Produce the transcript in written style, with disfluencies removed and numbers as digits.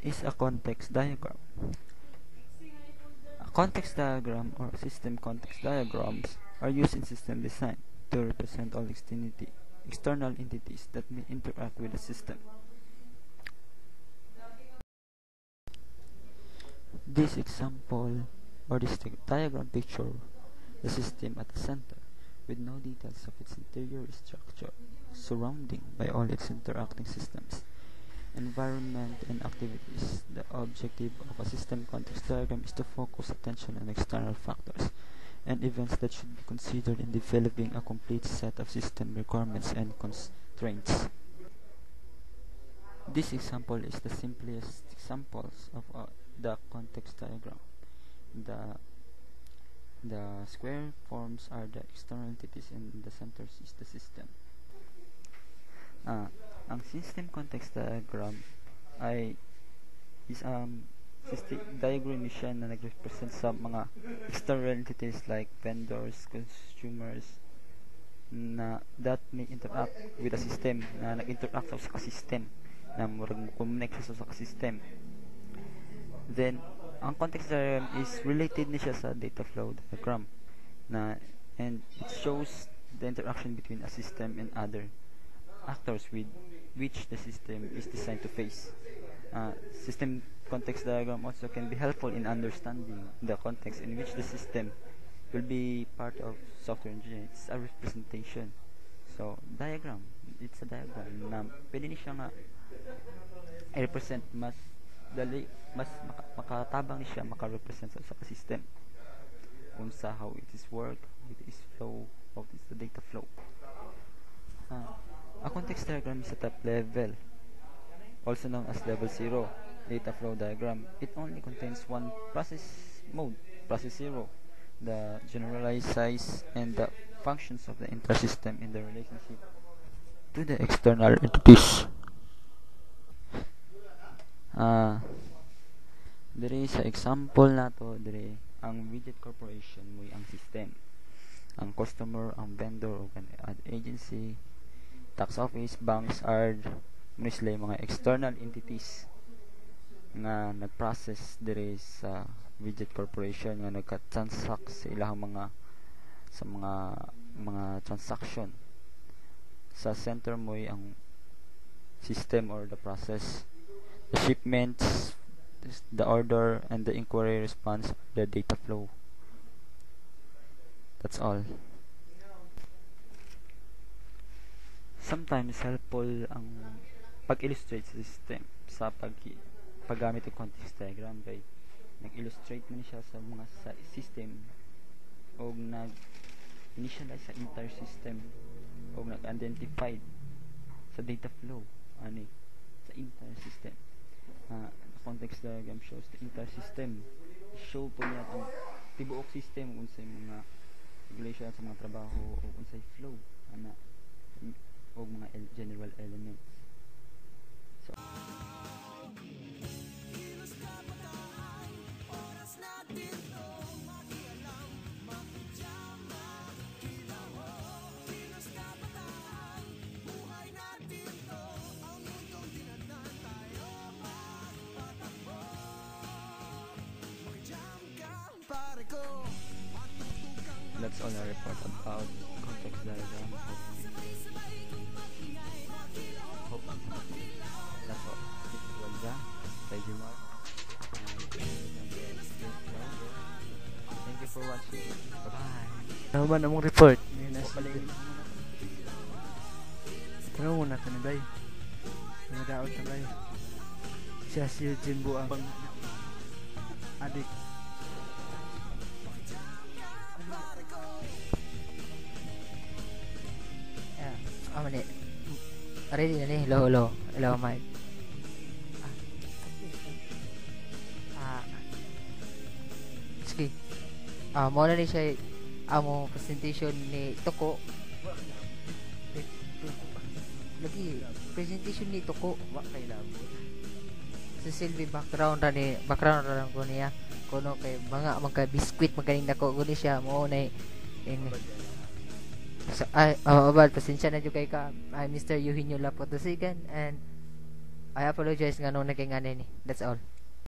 is a context diagram. A context diagram or system context diagrams are used in system design to represent all external entities that may interact with the system. This example or this diagram picture the system at the center with no details of its interior structure, surrounding by all its interacting systems, environment, and activities. The objective of a system context diagram is to focus attention on external factors and events that should be considered in developing a complete set of system requirements and constraints. This example is the simplest examples of the context diagram. The square forms are the external entities and the center is the system. Ang system context diagram ay is diagram siya na nag-represent sa mga external entities like vendors, consumers na that may interact with the system, na nag-interact sa system, na murag connect sa system. Then ang context diagram is related na siya sa data flow diagram and it shows the interaction between a system and other actors with which the system is designed to face. System context diagram also can be helpful in understanding the context in which the system will be part of software engineering. It's a representation. So, diagram. It's a diagram na pwede niya siya nga i-represent mas makatabang siya maka-represent sa system unsa how it is work, it is flow, how it is the data flow. A context diagram is a top level, also known as level 0 data flow diagram. It only contains one process mode, process 0, the generalized size and the functions of the entire system in the relationship to the external entities. Diri sa example nato diri ang widget corporation mo'y ang system, ang customer, ang vendor o an agency, tax office, banks are mostly mga external entities nga nagprocess diri sa widget corporation nga nagka-transact sa ilahang mga transaction. Sa center mo'y ang system or the process, the shipments, the order, and the inquiry response, the data flow. That's all. Sometimes helpful ang pag-illustrate sa system sa paggamit ng context diagram kay nag-illustrate man siya sa mga system o nag-initialize sa entire system o nag-identify sa data flow sa entire system. Context diagram shows the entire system. Show po niya ang tibuok system unsay mga regulation sa mga trabaho o unsay flow o mga general elements. So that's all I report about context diagram. Hope that's all. This is Walda. Thank you, Mark. Thank you for watching. Bye-bye. Ano ba namang report? Tanong muna ito ni Bay. Nagadaot na Bay. Siya si Eugene Buang. Adik. Mali. Ready na ni. Hello, Mike. Sige. Mo na ni siya amo presentation ni Toko. Lagi presentation ni Toko wa kay labo. Sa Silvi background ra ko niya. Kuno kay mga magka biscuit magaling nako guni siya mo na pasensya na jud kay ka. I'm Mr. Eugenio Lapotosigan and I apologize nga nung naging ano ni. That's all.